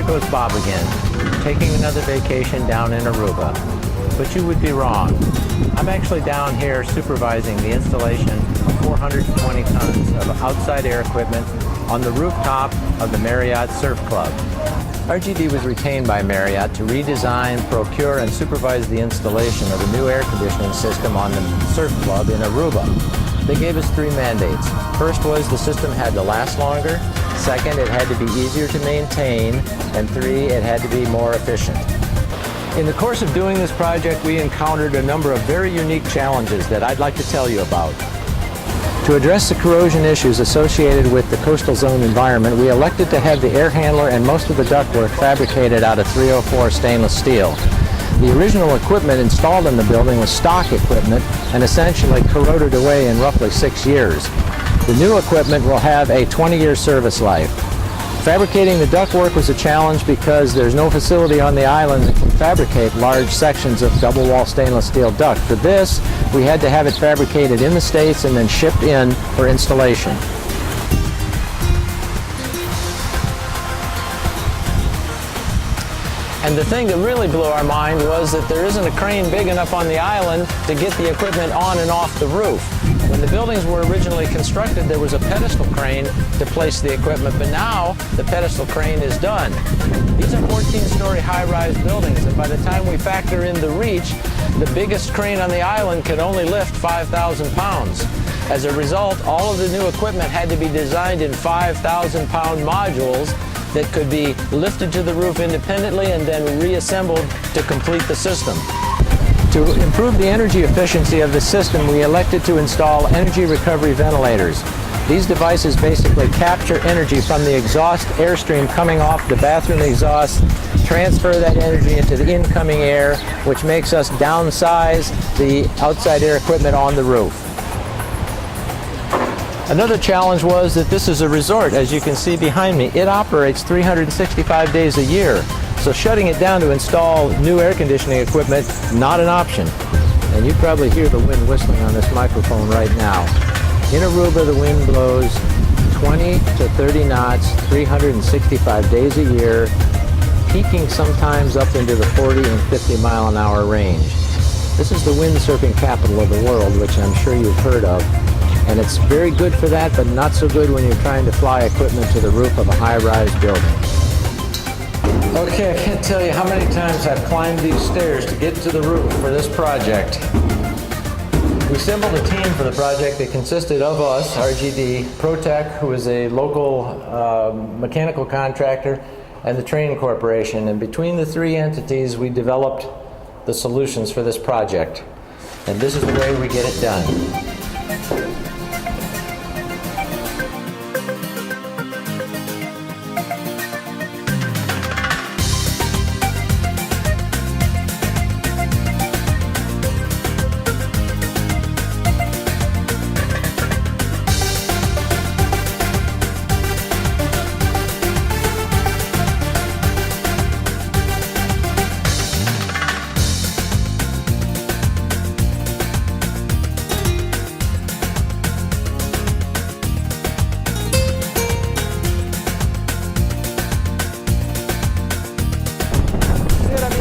there goes Bob again, taking another vacation down in Aruba. But you would be wrong. I'm actually down here supervising the installation of 420 tons of outside air equipment on the rooftop of the Marriott Surf Club. RGD was retained by Marriott to redesign, procure, and supervise the installation of a new air conditioning system on the Surf Club in Aruba. They gave us 3 mandates. First was the system had to last longer. Second, it had to be easier to maintain. And 3, it had to be more efficient. In the course of doing this project, we encountered a number of very unique challenges that I'd like to tell you about. To address the corrosion issues associated with the coastal zone environment, we elected to have the air handler and most of the ductwork fabricated out of 304 stainless steel. The original equipment installed in the building was stock equipment and essentially corroded away in roughly 6 years. The new equipment will have a 20-year service life. Fabricating the ductwork was a challenge because there's no facility on the island that can fabricate large sections of double-wall stainless steel duct. For this, we had to have it fabricated in the States and then shipped in for installation. And the thing that really blew our mind was that there isn't a crane big enough on the island to get the equipment on and off the roof. When the buildings were originally constructed, there was a pedestal crane to place the equipment, but now the pedestal crane is done. These are 14-story high-rise buildings, and by the time we factor in the reach, the biggest crane on the island could only lift 5,000 pounds. As a result, all of the new equipment had to be designed in 5,000-pound modules that could be lifted to the roof independently and then reassembled to complete the system. To improve the energy efficiency of the system, we elected to install energy recovery ventilators. These devices basically capture energy from the exhaust airstream coming off the bathroom exhaust, transfer that energy into the incoming air, which makes us downsize the outside air equipment on the roof. Another challenge was that this is a resort, as you can see behind me. It operates 365 days a year. So shutting it down to install new air conditioning equipment, not an option. And you probably hear the wind whistling on this microphone right now. In Aruba, the wind blows 20 to 30 knots, 365 days a year, peaking sometimes up into the 40 and 50 mile an hour range. This is the windsurfing capital of the world, which I'm sure you've heard of. And it's very good for that, but not so good when you're trying to fly equipment to the roof of a high-rise building. Okay, I can't tell you how many times I've climbed these stairs to get to the roof for this project. We assembled a team for the project that consisted of us, RGD, ProTech, who is a local mechanical contractor, and the Train Corporation. And between the 3 entities, we developed the solutions for this project. And this is the way we get it done.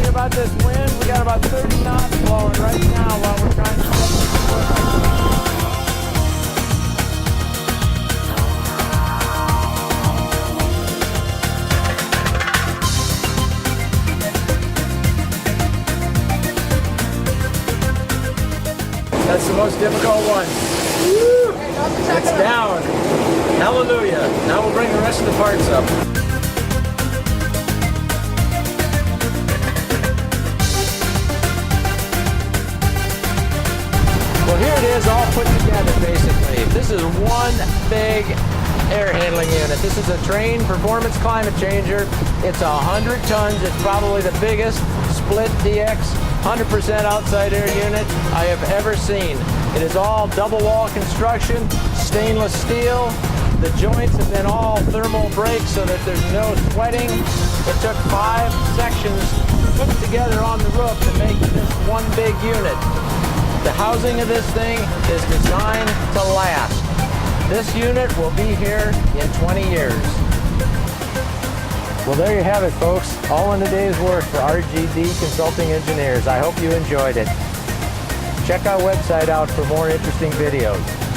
About this wind, we got about 30 knots blowing right now while we're trying to set That's the most difficult one. Woo! It's down. Hallelujah. Now we'll bring the rest of the parts up. Well, here it is all put together, basically. This is one big air handling unit. This is a Train Performance Climate Changer. It's 100 tons. It's probably the biggest split DX 100% outside air unit I have ever seen. It is all double wall construction, stainless steel. The joints have been all thermal brakes so that there's no sweating. It took 5 sections put together on the roof to make this one big unit. The housing of this thing is designed to last. This unit will be here in 20 years. Well, there you have it, folks. All in a day's work for RGD Consulting Engineers. I hope you enjoyed it. Check our website out for more interesting videos.